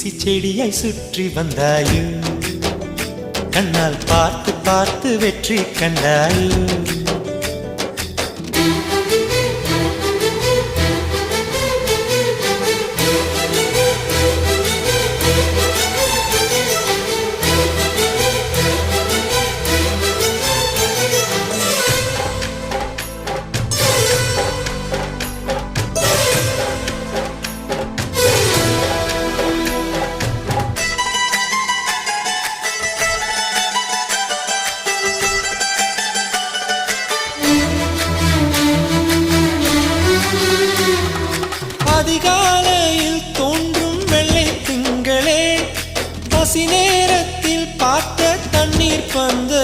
தூசி செடியாய் சுற்றி வந்தாயோ கண்ணால் பார்த்து பார்த்து வெற்றி கண்டாயோ அதிகாலையில் தோன்றும் வெள்ளை திங்களே பசி நேரத்தில் பார்த்த தண்ணீர் பந்த